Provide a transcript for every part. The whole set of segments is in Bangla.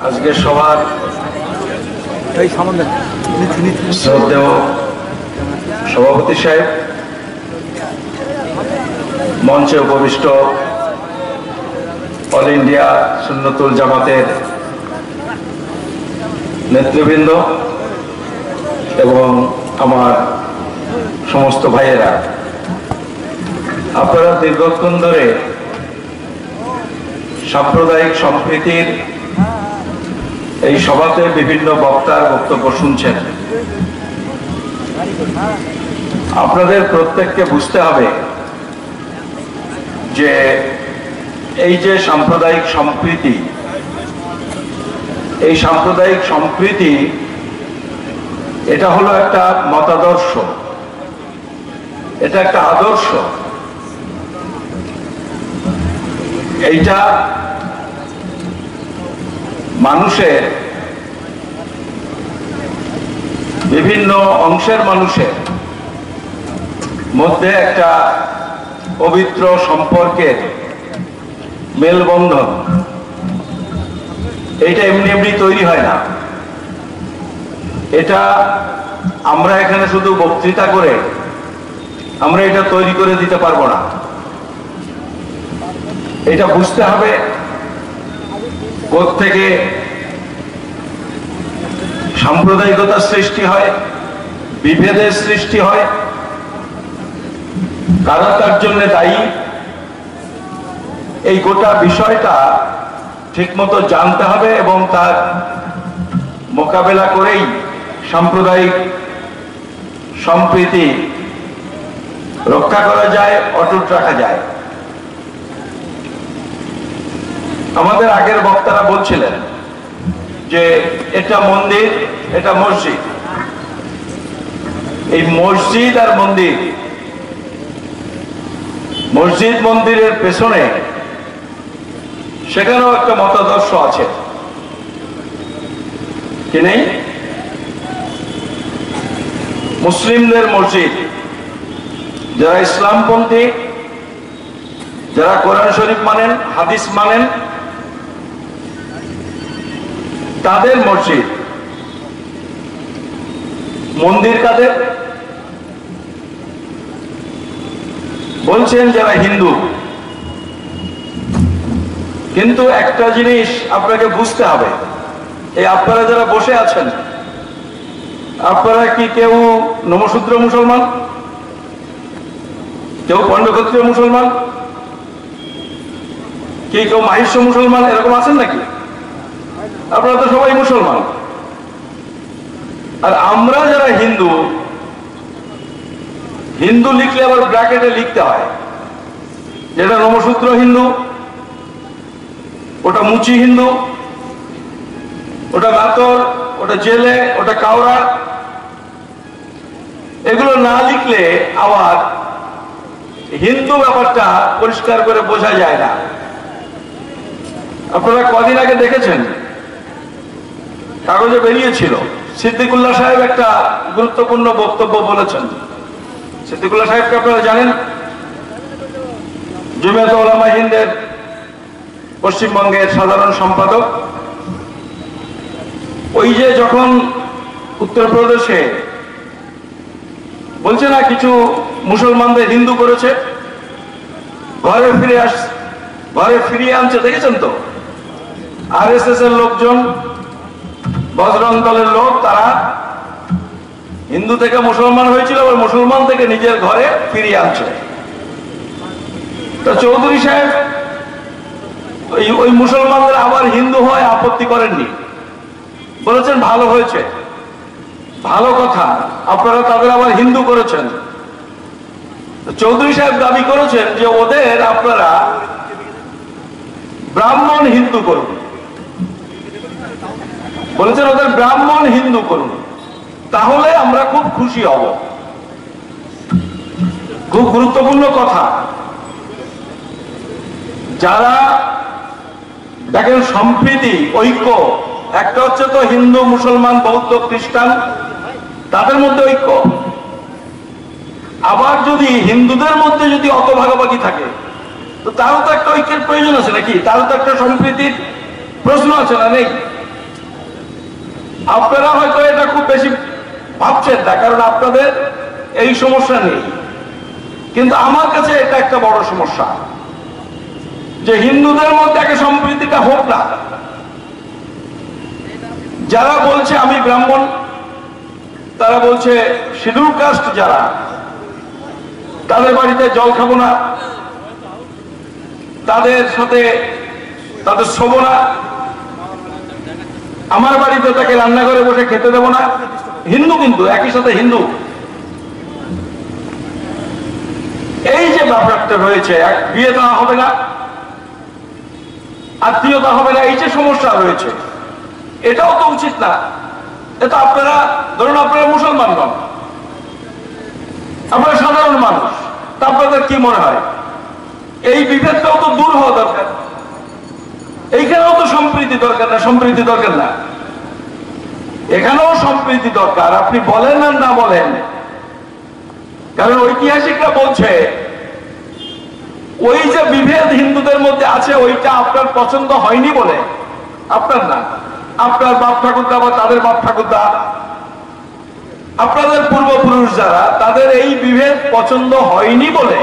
আজকে সবার শ্রদ্ধেয় সভাপতি সাহেব, মঞ্চে উপবিষ্ট অল ইন্ডিয়া সুন্নতুল জামাতের নেতৃবৃন্দ এবং আমার সমস্ত ভাইয়েরা, আপনারা দীর্ঘক্ষণ ধরে সাম্প্রদায়িক সম্প্রীতির এই সভাতে বিভিন্ন বক্তার বক্তব্য শুনছেন। আপনাদের প্রত্যেককে বুঝতে হবে যে এই যে সাম্প্রদায়িক সম্প্রীতি, এই সাম্প্রদায়িক সম্প্রীতি এটা হলো একটা মতাদর্শ, এটা একটা আদর্শ। এইটা মানুষের, বিভিন্ন অংশের মানুষের মধ্যে একটা পবিত্র সম্পর্কের মেলবন্ধন। এটা এমনি এমনি তৈরি হয় না। এটা আমরা এখানে শুধু বক্তৃতা করে আমরা এটা তৈরি করে দিতে পারবো না। এটা বুঝতে হবে কোত্থেকে সাম্প্রদায়িকতার সৃষ্টি হয়, বিভেদের সৃষ্টি হয়, কারা তার জন্য দায়ী। এই গোটা বিষয়টা ঠিকমতো জানতে হবে এবং তার মোকাবেলা করেই সাম্প্রদায়িক সম্প্রীতি রক্ষা করা যায়, অটুট রাখা যায়। আমাদের আগের বক্তারা বলছিলেন যে এটা মন্দির, এটা মসজিদ। এই মসজিদ আর মন্দির, মসজিদ মন্দিরের পেছনে সেখানেও একটা মতাদর্শ আছে কি নেই? মুসলিমদের মসজিদ, যারা ইসলামপন্থী, যারা কোরআন শরীফ মানেন, হাদিস মানেন, তাদের মসজিদ। মন্দির কাদের? বলছেন যারা হিন্দু। কিন্তু একটা জিনিস আপনাকে বুঝতে হবে, এই আপনারা যারা বসে আছেন, আপনারা কি কেউ নমশূদ্র মুসলমান? কেউ পণ্ডক্ষত্রিয় মুসলমান? কি কেউ মাহিষ্য মুসলমান? এরকম আছেন নাকি? আপনারা তো সবাই মুসলমান। আর আমরা যারা হিন্দু, হিন্দু লিখলে আবার ব্র্যাকেটে লিখতে হয় যেটা নমশূদ্র হিন্দু, ওটা মুচি হিন্দু, ওটা গাতর, ওটা জেলে, ওটা কাওড়া। এগুলো না লিখলে আবার হিন্দু ব্যাপারটা পরিষ্কার করে বোঝা যায় না। আপনারা কদিন আগে দেখেছেন, কাগজে বেরিয়েছিল, সিদ্দিকুল্লাহ সাহেব একটা গুরুত্বপূর্ণ বক্তব্য বলেছেন। সিদ্দিকুল্লাহ সাহেবকে আপনারা জানেন, জমিয়ত উলামা হিন্দের পশ্চিমবঙ্গের সাধারণ সম্পাদক। ওই যে যখন উত্তরপ্রদেশে বলছে না কিছু মুসলমানদের হিন্দু করেছে, ঘরে ফিরিয়ে আনছে, দেখেছেন তো? আরএসএস এর লোকজন, বজরং দলের লোক, তারা হিন্দু থেকে মুসলমান হয়েছিল, আবার মুসলমান থেকে নিজের ঘরে ফিরিয়ে আনছে। তো চৌধুরী সাহেব ওই মুসলমানদের আবার হিন্দু হয় আপত্তি করেননি, বলেছেন ভালো হয়েছে, ভালো কথা, আপনারা তাদের আবার হিন্দু করেছেন। চৌধুরী সাহেব দাবি করেছেন যে ওদের আপনারা ব্রাহ্মণ হিন্দু করুন, বলেছেন ওদের ব্রাহ্মণ হিন্দু করুন, তাহলে আমরা খুব খুশি হব। খুব গুরুত্বপূর্ণ কথা। যারা দেখেন সম্প্রীতি, ঐক্য, একটা হচ্ছে তো হিন্দু, মুসলমান, বৌদ্ধ, খ্রিস্টান, তাদের মধ্যে ঐক্য। আবার যদি হিন্দুদের মধ্যে যদি অত ভাগাভাগি থাকে, তো তারও তো একটা ঐক্যের প্রয়োজন আছে নাকি? তারও তো একটা সম্প্রীতির প্রশ্ন আছে না? নেই? আপনারা হয়তো এটা খুব বেশি ভাবছেন না, কারণ আপনাদের এই সমস্যা নেই, কিন্তু আমার কাছে এটা একটা বড় সমস্যা যে হিন্দুদের মধ্যে একটা সম্প্রীতিটা হোক না। যারা বলছে আমি ব্রাহ্মণ, তারা বলছে শিডিউল কাস্ট যারা, তাদের বাড়িতে জল খাবো না, তাদের সাথে তাদের শোবো না, আমার বাড়িতে তাকে রান্না করে বসে খেতে দেবো না। হিন্দু, কিন্তু একই সাথে হিন্দু। এই যে ব্যাপারটা রয়েছে, এক বিয়েটা হবে না, আত্মীয়তা হবে না, এই যে সমস্যা রয়েছে, এটাও তো উচিত না। এটা আপনারা ধরুন, আপনারা মুসলমান নন, আপনারা সাধারণ মানুষ, তা আপনাদের কি মনে হয় এই বিভেদটাও তো দূর হওয়া দরকার? এইখানেও তো সম্প্রীতি দরকার না? সম্প্রীতি দরকার না? এখানেও সম্প্রীতি দরকার, আপনি বলেন আর না বলেন। কারণ ঐতিহাসিকরা বলছে ওই যে বিভেদ হিন্দুদের মধ্যে আছে, ওইটা আপনার পছন্দ হয়নি বলে, আপনার না, আপনার বাপ ঠাকুরদা বা তাদের বাপ ঠাকুরদা, আপনাদের পূর্বপুরুষ যারা, তাদের এই বিভেদ পছন্দ হয়নি বলে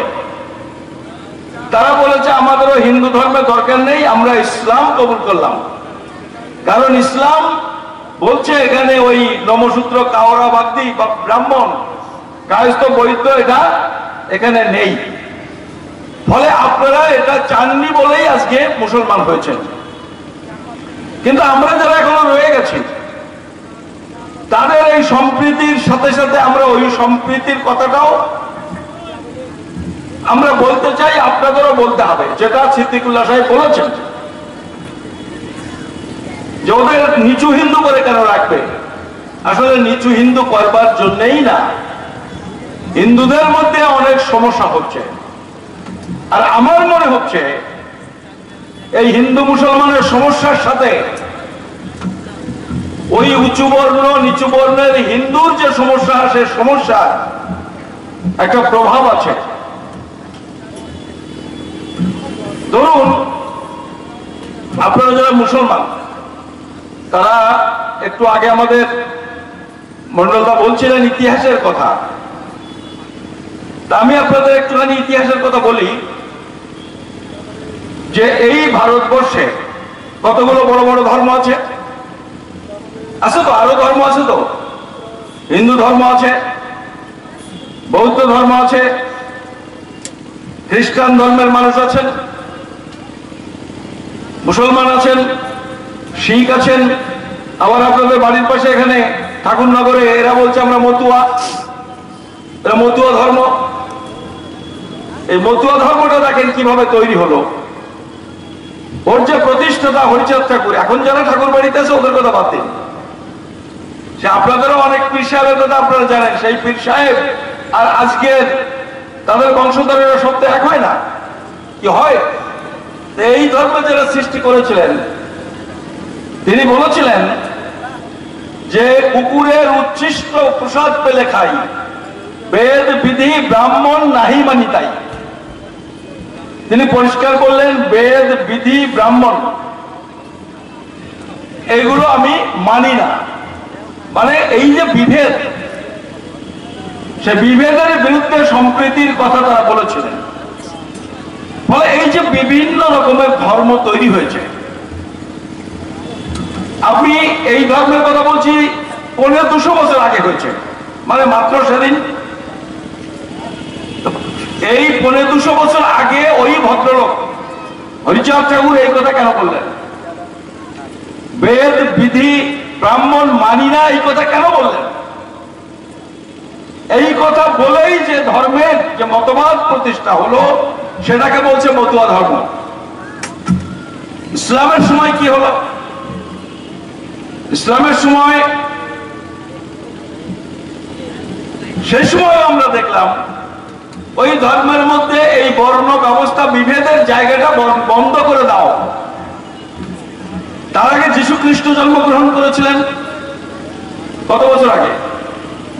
তারা বলেছে আমাদেরও হিন্দু ধর্মের দরকার নেই, আমরা ইসলাম কবুল করলাম। কারণ ইসলাম বলছে এখানে ওই নমসূত্র, কাওরা, বাগদি বা ব্রাহ্মণ, কায়স্থ, বৈদ্য এটা এখানে নেই। ফলে আপনারা এটা চাননি বলেই আজকে মুসলমান হয়েছেন। কিন্তু আমরা যারা এখনো রয়ে গেছি, তাদের এই সম্প্রীতির সাথে সাথে আমরা ওই সম্প্রীতির কথাটাও আমরা বলতে চাই, আপনাদেরও বলতে হবে। যেটা সিদ্দিকুল্লাহ সাহেব বলেছেন যে ওদের নিচু হিন্দু করে কেন রাখবে, আসলে নিচু হিন্দু করবার জন্যই না, হিন্দুদের মধ্যে অনেক সমস্যা হচ্ছে। আর আমার মনে হচ্ছে এই হিন্দু মুসলমানের সমস্যার সাথে ওই উঁচু বর্ণ নিচু বর্ণের হিন্দুর যে সমস্যা, সে সমস্যার একটা প্রভাব আছে। ধরুন আপনারা যারা মুসলমান, তারা একটু আগে আমাদের মন্ডলদা বলছিলেন ইতিহাসের কথা, তা আমি আপনাদের একটুখানি ইতিহাসের কথা বলি যে এই ভারতবর্ষে কতগুলো বড় বড় ধর্ম আছে? আছে তো, আরো ধর্ম আছে তো। হিন্দু ধর্ম আছে, বৌদ্ধ ধর্ম আছে, খ্রিস্টান ধর্মের মানুষ আছেন, মুসলমান আছেন, শিখ আছেন, আবার আপনাদের বাড়ির পাশে এখানে ঠাকুরনগরে এরা বলছে আমরা মতুয়া, এরা মতুয়া ধর্ম। এই মতুয়া ধর্মটা দেখেন কিভাবে তৈরি হলো। ওর যে প্রতিষ্ঠাতা হরিচাঁদ ঠাকুর, এখন যারা ঠাকুর বাড়িতে আছে ওদের কথা বাদ দিন, সে আপনাদেরও অনেক পীর সাহেবের কথা আপনারা জানেন, সেই পীর সাহেব আর আজকের তাদের বংশধরেরা শব্দ এক হয় না, কি হয়? এই ধর্ম যারা সৃষ্টি করেছিলেন, তিনি বলেছিলেন যে কুকুরের উচ্ছিষ্ট প্রসাদ পেলে খাই, বেদ বিধি ব্রাহ্মণ নাহি মানি তাই। তিনি পরিষ্কার করলেন বেদ বিধি ব্রাহ্মণ এইগুলো আমি মানি না। মানে এই যে বিভেদ, সে বিভেদের বিরুদ্ধে সম্প্রীতির কথা তারা বলেছিলেন। ফলে এই যে বিভিন্ন রকমের ধর্ম তৈরি হয়েছে, আমি এই ধর্মের কথা বলছি 1500 বছর আগে হয়েছে, মানে মাত্র সেদিন। এই 1500 বছর আগে ওই ভদ্রলোক হরিচাঁদ ঠাকুর এই কথা কেন বললেন? বেদ বিধি ব্রাহ্মণ মানি না, এই কথা কেন বললেন? এই কথা বলেই যে ধর্মের যে মতবাদ প্রতিষ্ঠা হলো, সেটাকে বলছে মতুয়া ধর্ম। ইসলামের সময় কি হলো? ইসলামের সময় সেই সময় আমরা দেখলাম ওই ধর্মের মধ্যে এই বর্ণ ব্যবস্থা, বিভেদের জায়গাটা বন্ধ করে দাও। তার আগে যীশু খ্রিস্ট জন্মগ্রহণ করেছিলেন কত বছর আগে?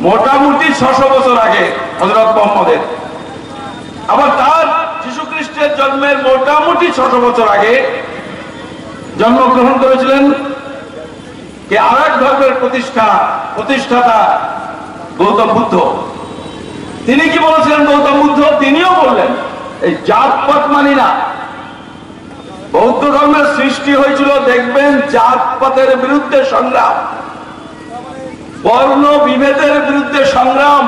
মোটামুটি 600 বছর আগে হযরত মুহাম্মদের। আবার তার যীশু খ্রিস্টের জন্মের মোটামুটি 600 বছর আগে জন্মগ্রহণ করেছিলেন যে আর এক ধর্মের প্রতিষ্ঠাতা গৌতম বুদ্ধ। তিনি কি বলেছিলেন? গৌতম বুদ্ধ তিনিও বললেন এই জাতপাত মানি না। বৌদ্ধ ধর্মের সৃষ্টি হয়েছিল দেখবেন জাতপাতের বিরুদ্ধে সংগ্রাম, বর্ণ বিভেদের বিরুদ্ধে সংগ্রাম,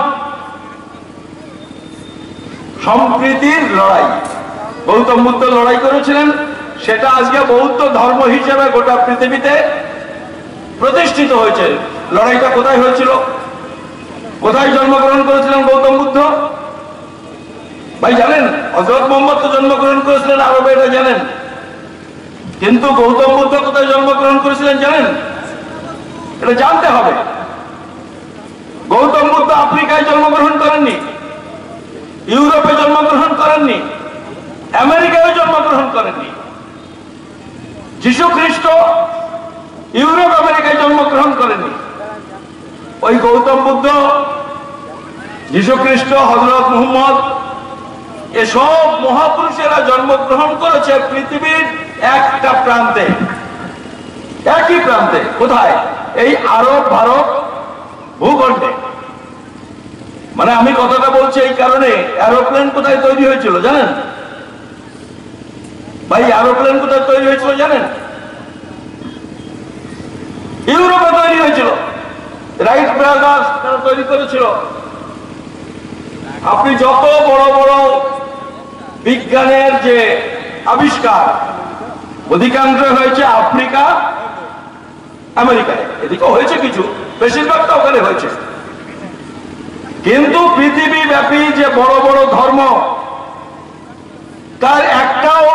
সম্প্রীতির লড়াই। গৌতম বুদ্ধ লড়াই করেছিলেন, সেটা আজকে বৌদ্ধ ধর্ম হিসেবে গোটা পৃথিবীতে প্রতিষ্ঠিত হয়েছে। লড়াইটা কোথায় হয়েছিল? কোথায় জন্মগ্রহণ করেছিলেন গৌতম বুদ্ধ? ভাই জানেন, হযরত মুহাম্মদ তো জন্মগ্রহণ করেছিলেন আরবে, এটা জানেন, কিন্তু গৌতম বুদ্ধ কোথায় জন্মগ্রহণ করেছিলেন জানেন? এটা জানতে হবে। গৌতম বুদ্ধ আফ্রিকায় জন্মগ্রহণ করেননি, ইউরোপে জন্মগ্রহণ করেননি, আমেরিকায় জন্মগ্রহণ করেননি। যীশু খ্রিস্ট ইউরোপ আমেরিকায় জন্মগ্রহণ করেননি। ওই গৌতম বুদ্ধ, যীশু খ্রিস্ট, হযরত মুহাম্মদ, এসব মহাপুরুষেরা জন্মগ্রহণ করেছে পৃথিবীর একটা প্রান্তে, একই প্রান্তে। কোথায়? এই আরব ভারত ভূখণ্ডে। মানে আমি কথাটা বলছি এই কারণে, এরোপ্লেন কোথায় তৈরি হয়েছিল জানেন ভাই? এরোপ্লেন কোথায় তৈরি হয়েছিল জানেন? ইউরোপে তৈরি হয়েছিল। রাইট ব্রাদার্স তারা তৈরি করেছিল। আপনি যত বড় বড় বিজ্ঞানের যে আবিষ্কার, অধিকাংশ হয়েছে আফ্রিকা, আমেরিকায়। এদিকেও হয়েছে কিছু, বেশিরভাগটা ওখানে হয়েছে। কিন্তু পৃথিবী ব্যাপী যে বড় বড় ধর্ম, তার একটাও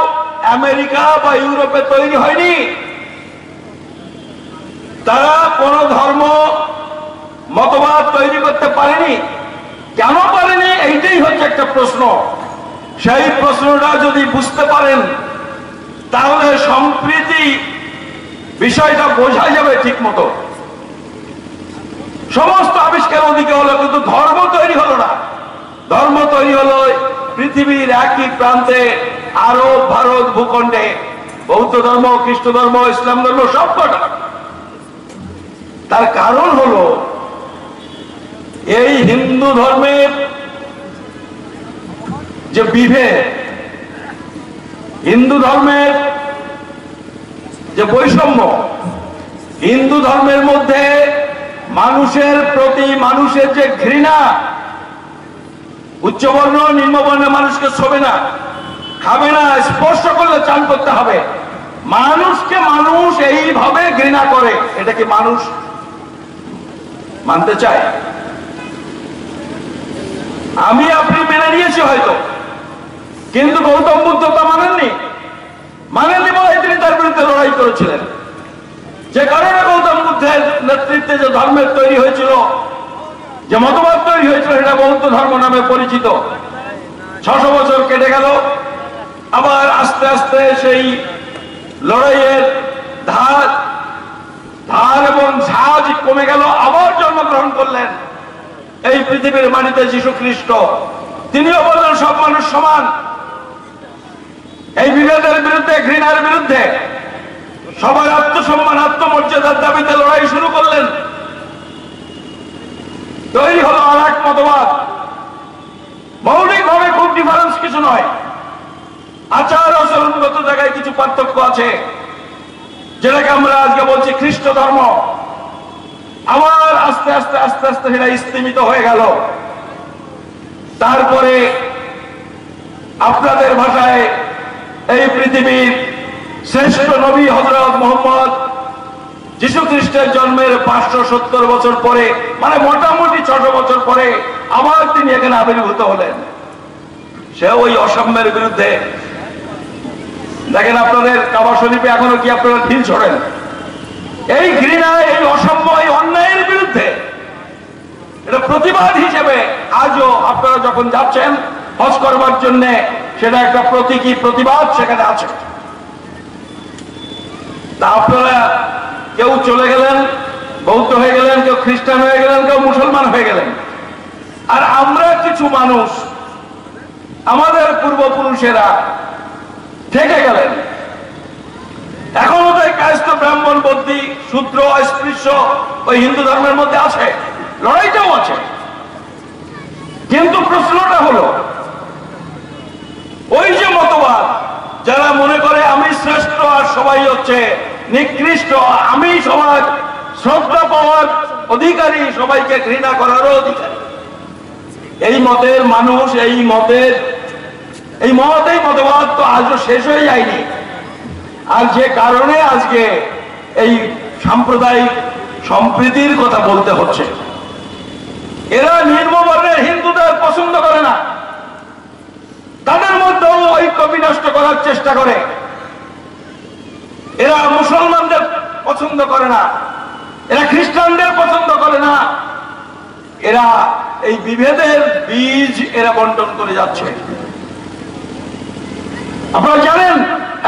আমেরিকা বা ইউরোপে তৈরি হয়নি। তারা কোন ধর্ম মতবাদ তৈরি করতে পারেনি। কেন পারেনি? এইটাই হচ্ছে একটা প্রশ্ন। সেই প্রশ্নটা যদি বুঝতে পারেন তাহলে সম্প্রীতি বিষয়টা বোঝা যাবে ঠিক মতো। সমস্ত আবিষ্কার ওদিকে হলো, কিন্তু ধর্ম তৈরি হলো না। ধর্ম তৈরি হলো পৃথিবীর একই প্রান্তে, আরব ভারত ভূখণ্ডে। বৌদ্ধ ধর্ম, খ্রিস্ট ধর্ম, ইসলাম ধর্ম সব কটা। তার কারণ হলো এই হিন্দু ধর্মের যে বিভেদ, হিন্দু ধর্মের যে বৈষম্য, হিন্দু ধর্মের মধ্যে মানুষের প্রতি মানুষের যে ঘৃণা, উচ্চবর্ণ নিম্নবর্ণের মানুষকে ছোবে না, খাবে না, স্পর্শ করলে চান করতে হবে। মানুষকে মানুষ এইভাবে ঘৃণা করে, এটা কি মানুষ মানতে চায়? আমি আপনি মেনে নিয়েছি হয়তো, কিন্তু গৌতম বুদ্ধ তা মানেননি। মানেননি বলে তিনি তার বিরুদ্ধে লড়াই করেছিলেন। যে কারণে গৌতম বুদ্ধের নেতৃত্বে যে ধর্মের তৈরি হয়েছিল, যে মতবাদ তৈরি হয়েছিল, সেটা বৌদ্ধ ধর্ম নামে পরিচিত। 600 বছর কেটে গেল, আবার আস্তে আস্তে সেই লড়াইয়ের ধার এবং ঝাঁজ কমে গেল। আবার জন্মগ্রহণ করলেন এই পৃথিবীর মাটিতে যীশু খ্রিস্ট। তিনিও বললেন সব মানুষ সমান। এই বিভেদের বিরুদ্ধে, ঘৃণার বিরুদ্ধে, সবার আত্মসম্মান, আত্মমর্যাদার দাবিতে লড়াই শুরু করলেন। তৈরি হলো আর এক মতবাদ। মৌলিকভাবে খুব ডিফারেন্স কিছু নয়, আচার আচরণগত জায়গায় কিছু পার্থক্য আছে, যেটাকে আমরা আজকে বলছি খ্রিস্ট ধর্ম। আবার আস্তে আস্তে আস্তে আস্তে সেটা স্তিমিত হয়ে গেল। তারপরে আপনাদের ভাষায় এই পৃথিবীর শ্রেষ্ঠ নবী হযরত মুহাম্মদ যীশু খ্রিস্টের জন্মের 570 বছর পরে, মানে মোটামুটি 600 বছর পরে আবার তিনি এখানে আবির্ভূত হলেন। সে ওই অসাম্যের বিরুদ্ধে। দেখেন আপনাদের কাবা শরীফে এখনো কি আপনারা ঢিল ছড়েন? এই ঘৃণা, এই অসাম্য, এই অন্যায়ের বিরুদ্ধে এটা প্রতিবাদ হিসেবে আজও আপনারা যখন যাচ্ছেন হজ করবার জন্য, সেটা একটা প্রতীকী প্রতিবাদ সেখানে আছে। তা আপনারা কেউ চলে গেলেন, বৌদ্ধ হয়ে গেলেন, কেউ খ্রিস্টান হয়ে গেলেন, কেউ মুসলমান হয়ে গেলেন। আর আমরা কিছু মানুষ, আমাদের পূর্বপুরুষেরা থেকে গেলেন, এখনো তাই কাজ কায়স্থ ব্রাহ্মণ বদ্যি শূদ্র অস্পৃশ্য ওই হিন্দু ধর্মের মধ্যে আছে, লড়াইটাও আছে। কিন্তু প্রশ্নটা হলো ওই যে মতবাদ, যারা মনে করে আমি শ্রেষ্ঠ আর সবাই হচ্ছে নিকৃষ্ট, আমি সমাজ শ্রদ্ধা পাওয়ার অধিকারী, সবাইকে ঘৃণা করারও অধিকারী, এই মতের মানুষ, এই মতবাদ তো আজও শেষ হয়ে যায়নি। আর যে কারণে আজকে এই সাম্প্রদায়িক সম্প্রীতির কথা বলতে হচ্ছে, এরা নিম্নবর্ণের হিন্দুদের পছন্দ করে না, তাদের মধ্যেও ঐক্য বিনষ্ট করার চেষ্টা করে। এরা মুসলমানদের পছন্দ করে না, এরা খ্রিস্টানদের পছন্দ করে না, এরা এই বিভেদের বীজ এরা বন্টন করে যাচ্ছে। আপনারা জানেন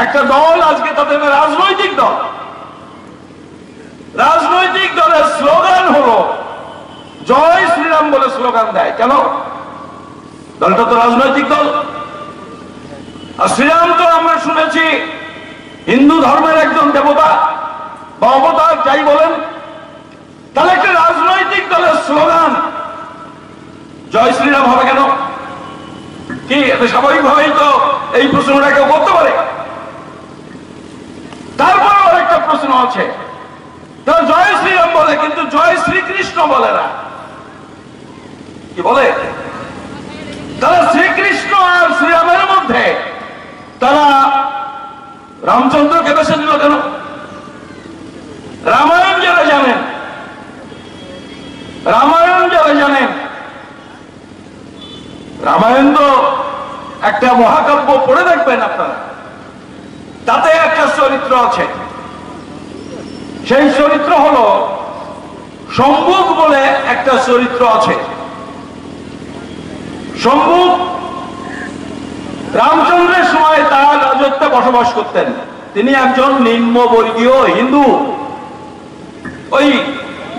একটা দল আজকে তাদের রাজনৈতিক দলের স্লোগান হলো জয় শ্রীরাম বলে স্লোগান দেয়। কেন? দলটা তো রাজনৈতিক দল। আর শ্রীরাম তো আমরা শুনেছি হিন্দু ধর্মের একজন দেবতা বা অবতার, যাই বলেন। তাহলে একটা রাজনৈতিক দলের স্লোগান জয় শ্রীরাম হবে কেন? কি এটা স্বাভাবিকভাবেই তো এই প্রশ্নটা কেউ করতে পারে। তারপর একটা প্রশ্ন আছে, তারা জয় শ্রীরাম বলে কিন্তু জয় শ্রীকৃষ্ণ বলে না। কি বলে? তারা শ্রীকৃষ্ণ আর শ্রীরামের মধ্যে তারা রামচন্দ্রকে বেছে নিল কেন? রামায়ণ যারা জানেন, রামায়ণ তো একটা মহাকাব্য, পড়ে দেখবেন আপনারা, তাতে একটা চরিত্র আছে। সেই চরিত্র হলো সম্ভুক বলে একটা চরিত্র আছে। সম্ভুক রামচন্দ্রের সময় তার রাজত্বে বসবাস করতেন। তিনি একজন নিম্নবর্গীয় হিন্দু, ওই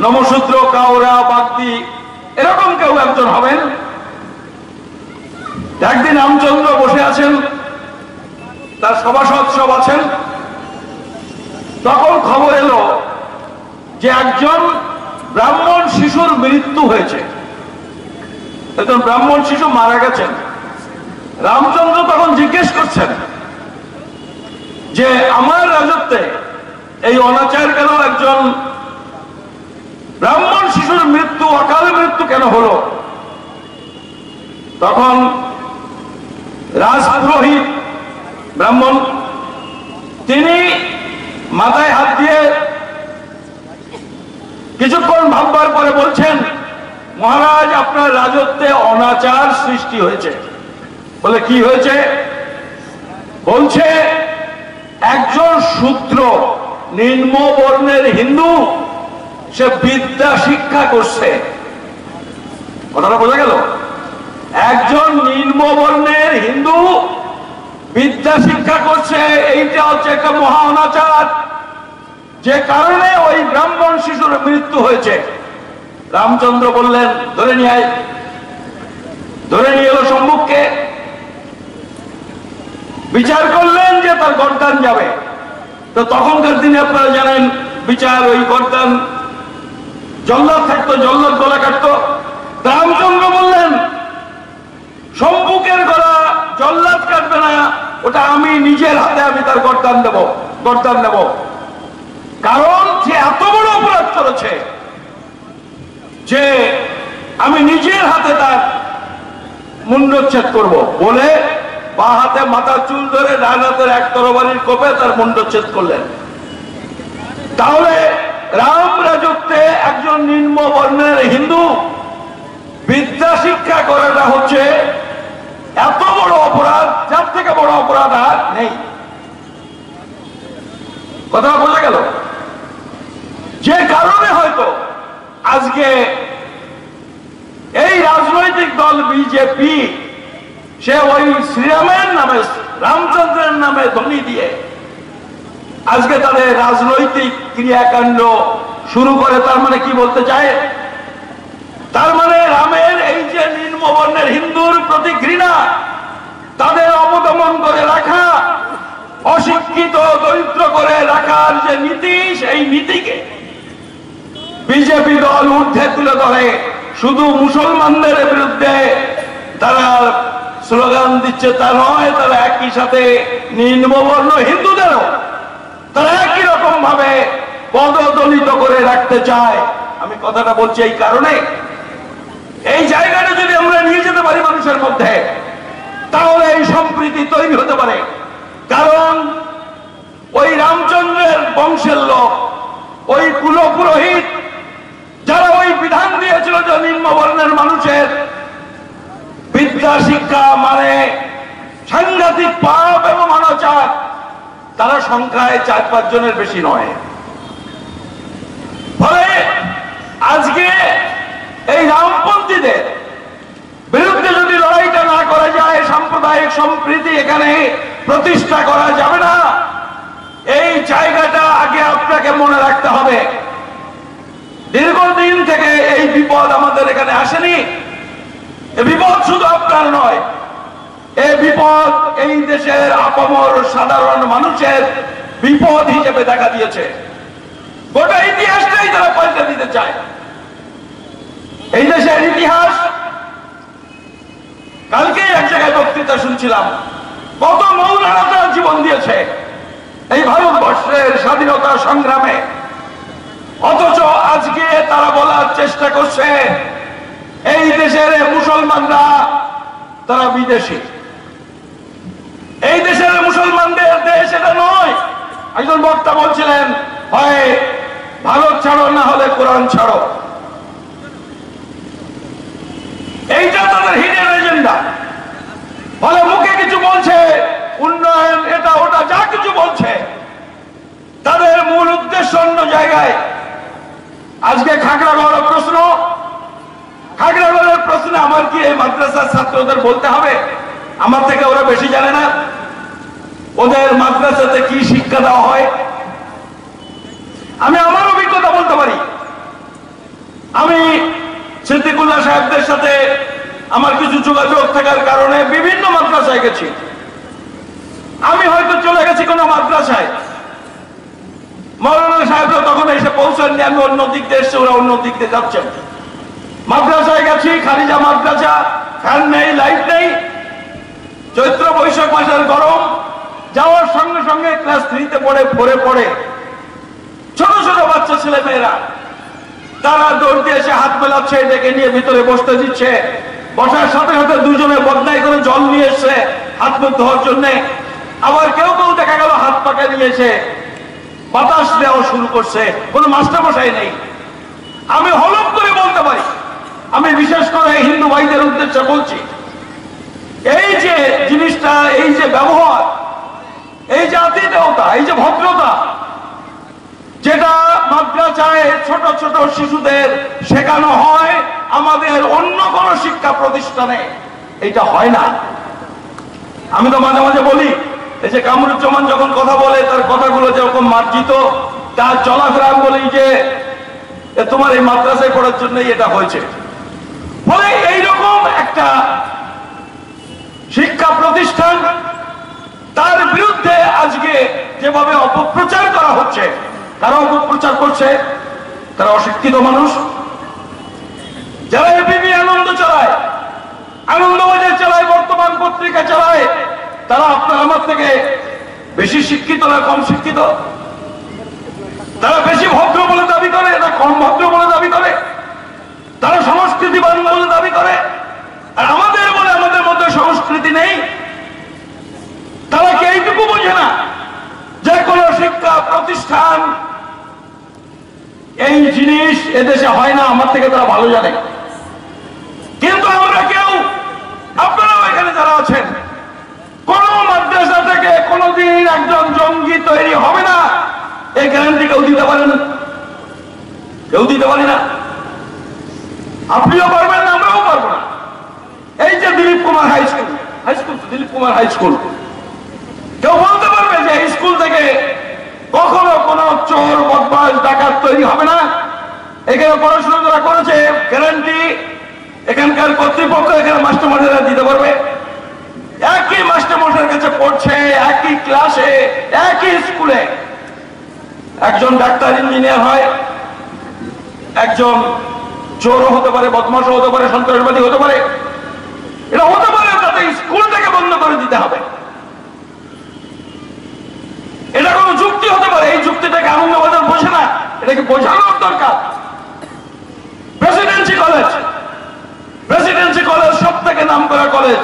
নমশূদ্র, কাউরা, বাগদি এরকম কেউ একজন হবেন। একদিন রামচন্দ্র বসে আছেন, তার সভাসদ সব আছেন, তখন খবর এলো যে একজন ব্রাহ্মণ শিশুর মৃত্যু হয়েছে, একজন ব্রাহ্মণ শিশু মারা গেছেন। রামচন্দ্র তখন জিজ্ঞেস করছেন যে আমার রাজত্বে এই অনাচার কেন? একজন ব্রাহ্মণ শিশুর মৃত্যু, অকাল মৃত্যু কেন হলো? তখন রাজপুরোহিত ব্রাহ্মণ তিনি মাথায় হাত দিয়ে কিছুক্ষণ ভাববার পরে বলছেন, মহারাজ আপনার রাজত্বে অনাচার সৃষ্টি হয়েছে। বলে কি হয়েছে? বলছে একজন শূদ্র নিম্ন বর্ণের হিন্দু সে বিদ্যা শিক্ষা করছে। কথাটা বোঝা গেল? একজন নিম্ন বর্ণের হিন্দু বিদ্যা শিক্ষা করছে, এইটা হচ্ছে একটা মহা অনাচার, যে কারণে ওই ব্রাহ্মণ শিশুর মৃত্যু হয়েছে। রামচন্দ্র বললেন ধরে নিয়ে আয়। ধরে নিয়ে এলো সম্মুখকে, বিচার করলেন যে তার গর্দান যাবে। তো তখনকার দিনে আপনারা জানেন বিচার, ওই গর্দান জল্লাদ থাকতো, জল্লাদ গলা কাটতো। রামচন্দ্র বললেন সম্মুখের গলা জল্লাদ কাটবে না, ওটা আমি নিজের হাতে আমি তার গর্দান নেব। কারণ সে এত বড় অপরাধ করেছে যে আমি নিজের হাতে তার মুন্ডচ্ছেদ করব বলে বা হাতে মাথার চুল ধরে ডান হাতের এক তরবারির কোপে তার মুন্ডচ্ছেদ করলেন। তাহলে রাম রাজত্বে একজন নিম্ন বর্ণের হিন্দু বিদ্যা শিক্ষা করাটা হচ্ছে এত বড় অপরাধ, যার থেকে বড় অপরাধ আর নেই। কথা বোঝা গেল? যে কারণে হয়তো আজকে এই রাজনৈতিক দল বিজেপি সে ওই শ্রীরামের নামে, রামচন্দ্রের নামে ধ্বনি দিয়ে আজকে তাদের রাজনৈতিক ক্রিয়াকাণ্ড শুরু করে। তার মানে কি বলতে চায়? তার মানে রামের এই যে নিম্নবর্ণের হিন্দুর প্রতি ঘৃণা, তাদের অবদমন করে রাখা, অশিক্ষিত দরিদ্র করে রাখার যে যে নীতি, সেই নীতিকে বিজেপি দল ঊর্ধ্বে তুলে ধরে শুধু মুসলমানদের বিরুদ্ধে তারা স্লোগান দিচ্ছে তা নয়, তারা একই সাথে নিম্নবর্ণ হিন্দুদেরও তারা একই রকম ভাবে পদদলিত করে রাখতে চায়। আমি কথাটা বলছি এই কারণে, এই জায়গাটা যদি আমরা নিয়ে যেতে পারি মানুষের মধ্যে, তাহলে এই সম্প্রীতি তৈরি হতে পারে। কারণ ওই রামচন্দ্রের বংশের লোক, ওই কুলপুরোহিত যারা ওই বিধান দিয়েছিল যে নিম্নবর্ণের মানুষের বিদ্যা শিক্ষা মানে সাংঘাতিক পাপ এবং অনাচার, তারা সংখ্যায় 4-5 জনের বেশি নয়। ফলে আজকে এই রামপন্থীদের বিরুদ্ধে যদি লড়াইটা না করা যায়, সাম্প্রদায়িক সম্প্রীতি এখানে প্রতিষ্ঠা করা যাবে না। এই জায়গাটা আগে আপনাকে মনে রাখতে হবে। দীর্ঘদিন থেকে এই বিপদ আমাদের এখানে আসেনি। এই বিপদ শুধু আপনার নয়, এই বিপদ এই দেশের আপামর সাধারণ মানুষের বিপদ হিসেবে দেখা দিয়েছে। গোটা ইতিহাসটাই তারা পাল্টে দিতে চায়। এই দেশের ইতিহাস, কালকে এক জায়গায় বক্তৃতা শুনছিলাম, কত মৌলানা তারা জীবন দিয়েছে এই ভারতবর্ষের স্বাধীনতা সংগ্রামে, অথচ আজকে তারা বলার চেষ্টা করছে এই দেশের মুসলমানরা তারা বিদেশি, এই দেশের মুসলমানদের দেশ এটা নয়। একজন বক্তা বলছিলেন, হয় ভারত ছাড়ো না হলে কোরআন ছাড়ো। এইটা তাদের হিডেন এজেন্ডা। ফলে মুখে কিছু বলছে, উন্নয়ন এটা ওটা যা কিছু বলছে, তাদের মূল উদ্দেশ্য অন্য জায়গায়। আজকে খাগড়াগড়ের প্রশ্ন, খাগড়াগড়ের প্রশ্নে আমার কি এই মাদ্রাসার ছাত্রদের বলতে হবে? আমার থেকে ওরা বেশি জানে না ওদের মাদ্রাসাতে কি শিক্ষা দেওয়া হয়? আমি আমার অভিজ্ঞতা বলতে পারি। আমি সিদ্দিকুল্লাহ সাহেবদের সাথে আমার কিছু যোগাযোগ থাকার কারণে বিভিন্ন মাদ্রাসায় গেছি। আমি হয়তো চলে গেছি কোনো মাদ্রাসায়, মৌলানা সাহেবরা তখন এসে পৌঁছাননি, আমি অন্য দিক দিয়ে এসছি, ওরা অন্য দিক দিয়ে যাচ্ছেন। মাদ্রাসায় গেছি, খালিজা মাদ্রাসা, ফ্যান নেই, লাইট নেই, চৈত্র বৈশাখ মাসের গরম। যাওয়ার সঙ্গে সঙ্গে ক্লাস 3-তে পড়ে ছোট ছোট বাচ্চা ছেলে মেয়েরা তারা দৌড় দিয়ে এসে হাত মেলাচ্ছে, ডেকে নিয়ে ভিতরে বসতে দিচ্ছে। বসার সাথে সাথে দুজনে বদনাই করে জল নিয়ে এসছে হাত মুখ ধোয়ার জন্য। আবার কেউ কেউ দেখা গেল হাত পাকে নিয়ে এসে বাতাস দেওয়া শুরু করছে, কোনো মাস্টারমশাই নেই। আমি হলফ করে বলতে পারি, আমি বিশেষ করে হিন্দু ভাইদের উদ্দেশ্যে বলছি, এই যে জিনিসটা, এই যে ব্যবহার, এই যে আতিথেয়তা, এই যে ভদ্রতা, যেটা মাদ্রাসায় ছোট ছোট শিশুদের শেখানো হয়, আমাদের অন্য কোন শিক্ষা প্রতিষ্ঠানে এটা হয় না। আমি তো মাঝে মাঝে বলি, এই যে কামরুজ্জামান যখন কথা বলে, তার কথাগুলো যেরকম মার্জিত, তার চলাফেরা বলি যে তোমার এই মাদ্রাসায় পড়ার জন্যই এটা হয়েছে। ফলে এইরকম একটা শিক্ষা প্রতিষ্ঠান, তার বিরুদ্ধে আজকে যেভাবে অপপ্রচার করা হচ্ছে, তারা অপপ্রচার করছে, তারা অশিক্ষিত মানুষ। যারা এবিপি আনন্দ চালায়, আনন্দবাজার চালায়, বর্তমান পত্রিকা চালায়, তারা আপনার আমার থেকে বেশি শিক্ষিত না কম শিক্ষিত? তারা বেশি ভদ্র বলে দাবি করে না কম ভদ্র বলে দাবি করে? তারা সংস্কৃতিবান বলে দাবি করে, আর আমাদের বলে আমাদের মধ্যে সংস্কৃতি নেই? তারা কি এইটুকু বোঝে না যে কোন শিক্ষা প্রতিষ্ঠান এই জিনিস এদেশে হয় না? আমার থেকে তারা ভালো জানে। কিন্তু আমরা কেউ, আপনারাও এখানে যারা আছেন, কোন মাদ্রাসা থেকে কোনদিন একজন জঙ্গি তৈরি হবে না, এই গ্যারান্টি কেউ দিতে পারেন? কেউ দিতে পারি না। আপনিও পারবেন না, আমরাও পারবো না। এই যে Dilip Kumar high school, Dilip Kumar high school, কেউ বলতে পারবে যে এই স্কুল থেকে কখনো কোনো চোর বদমাশ ডাকাত তৈরি হবে না? এখানে পড়াশোনা যারা করেছে গ্যারান্টি এখানকার কর্তৃপক্ষ, এখানে মাস্টারমশাইরা দিতে পারবে। একই মাস্টারমশাইয়ের কাছে পড়ছে, একই ক্লাসে, একই স্কুলে, একজন ডাক্তার ইঞ্জিনিয়ার হয়, একজন চোরও হতে পারে, বদমাশও হতে পারে, সন্ত্রাসবাদী হতে পারে। এটা হতে পারে, তাতে স্কুলটাকে বন্ধ করে দিতে হবে। এটা কোনো যুক্তি হতে পারে। এই যুক্তিটাকে আনন্দবাজার বোঝে না, এটাকে বোঝানোর দরকার। প্রেসিডেন্সি কলেজ সব থেকে নাম করা কলেজ।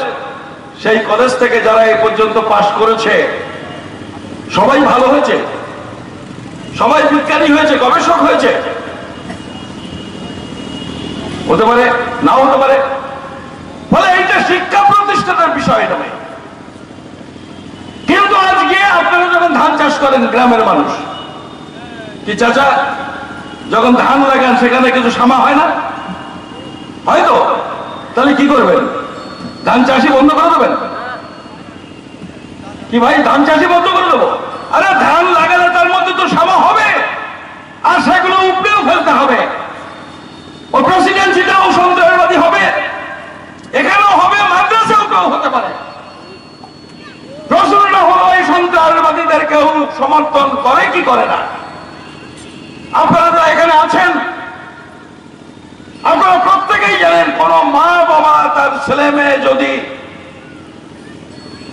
সেই কলেজ থেকে যারা এই পর্যন্ত পাশ করেছে সবাই ভালো হয়েছে, সবাই বিজ্ঞানী হয়েছে, গবেষক হয়েছে। হতে পারে, নাও হতে পারে। ফলে এইটা শিক্ষা প্রতিষ্ঠানের বিষয় নয়। কিন্তু আজকে আপনারা যখন ধান চাষ করেন, গ্রামের মানুষ কি চাচা, যখন ধান লাগান সেখানে কিছু সামা হয় না? হয়তো। তাহলে কি করবেন? ধান চাষই বন্ধ করে দেবেন কি ভাই? ধান চাষই বন্ধ করে দেবো? আরে ধান লাগালে তার মধ্যে তো সামা হবে, আর সেগুলো উপড়েও ফেলতে হবে। ও প্রেসিডেন্সিটাও সন্ত্রাসবাদী হবে, এখানেও হবে, মাদ্রাসাও কেউ হতে পারে। প্রশ্নটা হলো এই সন্ত্রাসবাদীদের কেউ সমর্থন করে কি করে না? আপনারা যারা এখানে আছেন, আপনারা প্রত্যেকেই জানেন, কোন মা বাবা তার ছেলে মেয়ে যদি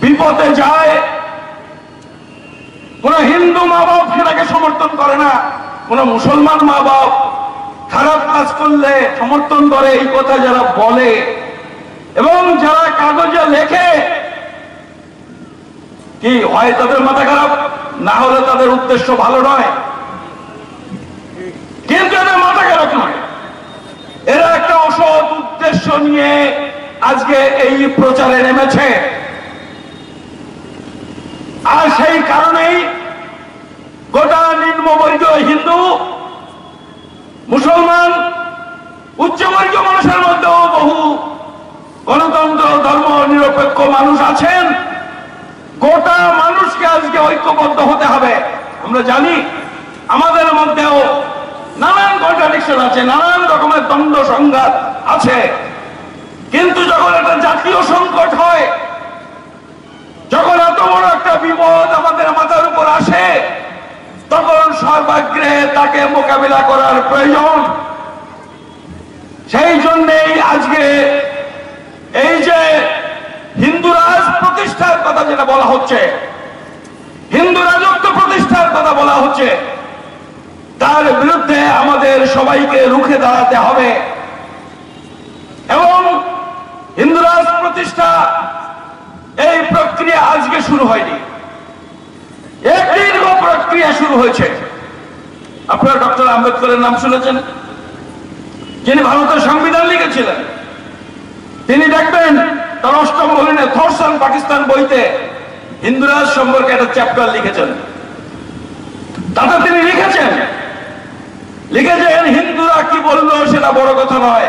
বিপদে যায়, কোন হিন্দু মা বাপ সেটাকে সমর্থন করে না, কোন মুসলমান মা বাপ খারাপ কাজ করলে সমর্থন করে, এই কথা যারা বলে এবং যারা কাগজে লেখে, কি হয় তাদের মাথা খারাপ, না হলে তাদের উদ্দেশ্য ভালো নয়। কিন্তু এদের মাথা খারাপ নয়, এরা একটা অসৎ উদ্দেশ্য নিয়ে আজকে এই প্রচারে নেমেছে। আর সেই কারণেই গোটা নিম্নবর্গীয় হিন্দু, মুসলমান, উচ্চবর্গীয় মানুষের মধ্যেও বহু গণতন্ত্র ধর্ম নিরপেক্ষ মানুষ আছেন। গোটা মানুষকে আজকে ঐক্যবদ্ধ হতে হবে। আমরা জানি আমাদের মধ্যেও নানান কন্ট্রাডিকশন আছে, নানান রকমের দ্বন্দ্ব সংঘাত আছে, কিন্তু যখন একটা জাতীয় সংকট হয়, যখন এত বড় একটা বিপদ আমাদের মাথার উপর আসে, তখন সর্বাগ্রে তাকে মোকাবিলা করার প্রয়োজন। সেই জন্যেই আজকে এই যে হিন্দু রাজ প্রতিষ্ঠার কথা যেটা বলা হচ্ছে, হিন্দু রাজত্ব প্রতিষ্ঠার কথা বলা হচ্ছে, তার বিরুদ্ধে আমাদের সবাইকে রুখে দাঁড়াতে হবে। এবং হিন্দু রাজ প্রতিষ্ঠা এই প্রক্রিয়া আজকে শুরু হয়নি, এক দীর্ঘ প্রক্রিয়া শুরু হয়েছে। আপনারা ডক্টর আম্বেদকরের নাম শুনেছেন, যিনি ভারতের সংবিধান লিখেছিলেন। তিনি দেখবেন তার অষ্টম ভলিউমে থটস অন পাকিস্তান বইতে হিন্দুরাজ সম্পর্কে একটা চ্যাপ্টার লিখেছেন। তাতে তিনি লিখেছেন হিন্দুরা কি বললো সেটা বড় কথা নয়।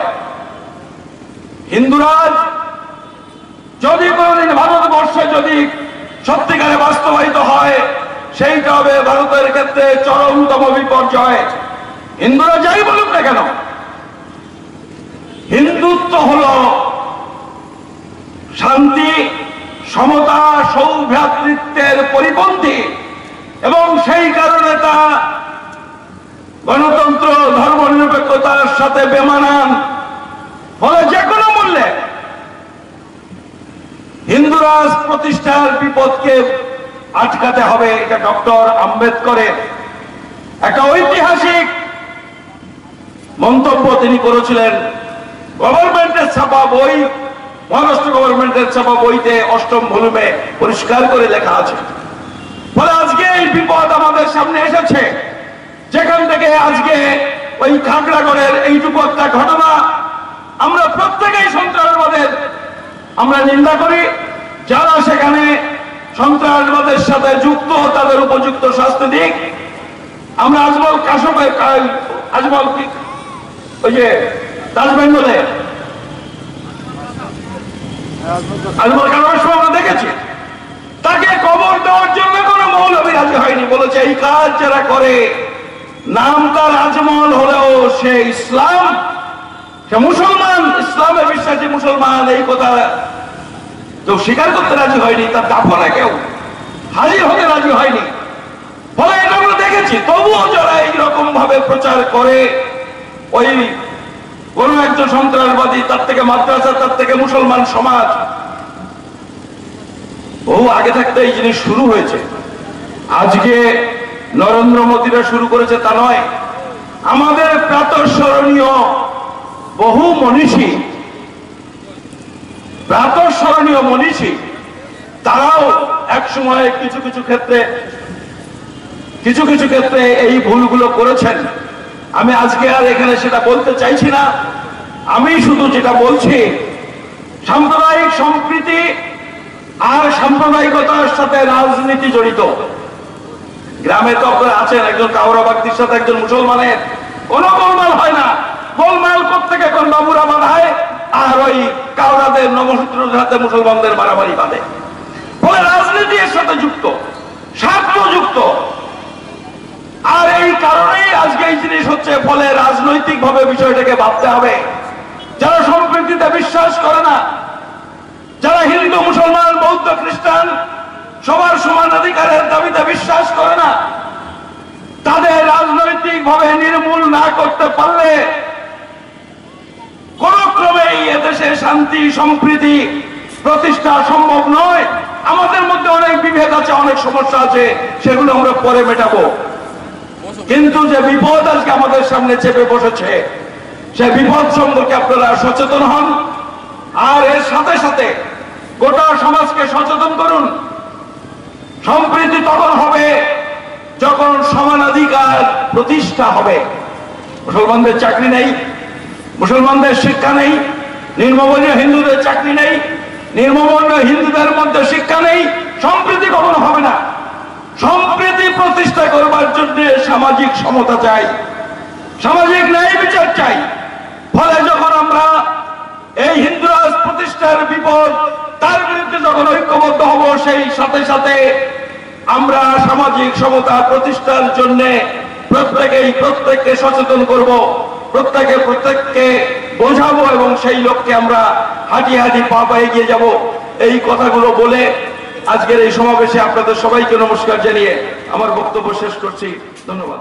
হিন্দুরাজ যদি কোনদিন ভারতবর্ষে যদি সত্যিকারে বাস্তবায়িত হয়, সেইটা হবে ভারতের ক্ষেত্রে চরমতম বিপর্যয়। হিন্দুরা যাই বলুক না কেন, হিন্দুত্ব হলো শান্তি, সমতা, সৌভ্রাতৃত্বের পরিপন্থী, এবং সেই কারণে তা গণতন্ত্র ধর্ম নিরপেক্ষতার সাথে বেমানান। ফলে যে কোনো মূল্যে হিন্দুরাজ প্রতিষ্ঠার বিপদকে আটকাতে হবে। এটা ডক্টর আম্বেদকরের একটা ঐতিহাসিক মন্তব্য তিনি করেছিলেন। গভর্নমেন্টের ছাপা বই, মহারাষ্ট্র গভর্নমেন্টের ছাপা বইতে অষ্টম ভলিউমে পরিষ্কার করে লেখা আছে। ফলে আজকে এই বিপদ আমাদের সামনে এসেছে, যেখান থেকে আজকে ওই খাগড়াগড়ের এইটুকু একটা ঘটনা, আমরা প্রত্যেকেই সন্ত্রাসবাদের আমরা নিন্দা করি। যারা সেখানে সন্ত্রাসবাদের সাথে যুক্ত তাদের উপযুক্ত শাস্তি দিক। আমরা আজমল কাশফের আজমল ওই যে তাজবেঙ্গলে আজমল কাশফ আমরা দেখেছি, তাকে কবর দেওয়ার জন্য কোনো মৌলবী রাজি হয়নি। বলেছে এই কাজ যারা করে, নাম তার আজমল হলেও সে ইসলাম, সে মুসলমান, ইসলামে বিশ্বাসী মুসলমান, এই কথা কেউ স্বীকার করতে রাজি হয়নি। তার দাফনে কেউ হাজির হতে রাজি হয়নি। ফলে এটা আমরা দেখেছি। তবুও ভাবে প্রচার করে ওই কোন একজন সন্ত্রাসবাদী, তার থেকে মাদ্রাসা, তার থেকে মুসলমান সমাজ, বহু আগে থাকতে এই জিনিস শুরু হয়েছে। আজকে নরেন্দ্র মোদীরা শুরু করেছে তা নয়, আমাদের প্রাতঃস্মরণীয় বহু মনীষী তারাও এক সময় কিছু কিছু ক্ষেত্রে এই ভুলগুলো করেছেন। আমি আজকে আর এখানে সেটা বলতে চাইছি না। আমি শুধু যেটা বলছি, সাম্প্রদায়িক সম্প্রীতি আর সাম্প্রদায়িকতার সাথে রাজনীতি জড়িত। গ্রামে তো আপনারা আছেন, একজন কাউরা ব্যক্তির সাথে একজন মুসলমানের কোনো গোলমাল হয় না। গোলমাল করতে এখন বাবুরা বাঁধায় আর ওই কাউরাদের নবসূত্রের সাথে মুসলমানদের মারামারি বাঁধে। ফলে রাজনীতি এর সাথে যুক্ত, স্বার্থযুক্ত। আর এই কারণেই আজকে এই জিনিস হচ্ছে। ফলে রাজনৈতিক ভাবে বিষয়টাকে ভাবতে হবে। যারা সম্প্রীতিতে বিশ্বাস করে না, যারা হিন্দু, মুসলমান, বৌদ্ধ, খ্রিস্টান সবার সমান অধিকারের দাবিতে বিশ্বাস করে না, তাদের রাজনৈতিক ভাবে নির্মূল না করতে পারলে কোন ক্রমেই এদেশে শান্তি সম্প্রীতি প্রতিষ্ঠা সম্ভব নয়। আমাদের মধ্যে অনেক বিভেদ আছে, অনেক সমস্যা আছে, সেগুলো আমরা পরে মেটাবো। কিন্তু যে বিপদ আজকে আমাদের সামনে চেপে বসেছে, সে বিপদ সম্পর্কে আপনারা সচেতন হন। আর এর সাথে সাথে গোটা সমাজকে সচেতন করুন। সম্প্রীতি তখন হবে যখন সমানাধিকার প্রতিষ্ঠা হবে। মুসলমানদের চাকরি নেই, মুসলমানদের শিক্ষা নেই, নিম্নবর্ণীয় হিন্দুদের চাকরি নেই, নিম্নবর্ণীয় হিন্দুদের মধ্যে শিক্ষা নেই, সম্প্রীতি কখনো হবে না। সম্প্রীতি প্রতিষ্ঠা করবার জন্য সামাজিক সমতা চাই, সামাজিক ন্যায় বিচার চাই। ফলে যখন আমরা এই হিন্দু রাজ প্রতিষ্ঠার বিপদ, তার বিরুদ্ধে যখন ঐক্যবদ্ধ হব, সেই সাথে সাথে আমরা সামাজিক সমতা প্রতিষ্ঠার জন্য প্রত্যেককে সচেতন করব, প্রত্যেককে বোঝাবো এবং সেই লক্ষ্যে আমরা হাঁটি পা এগিয়ে যাব। এই কথাগুলো বলে আজকের এই সমাবেশে আপনাদের সবাইকে নমস্কার জানিয়ে আমার বক্তব্য শেষ করছি। ধন্যবাদ।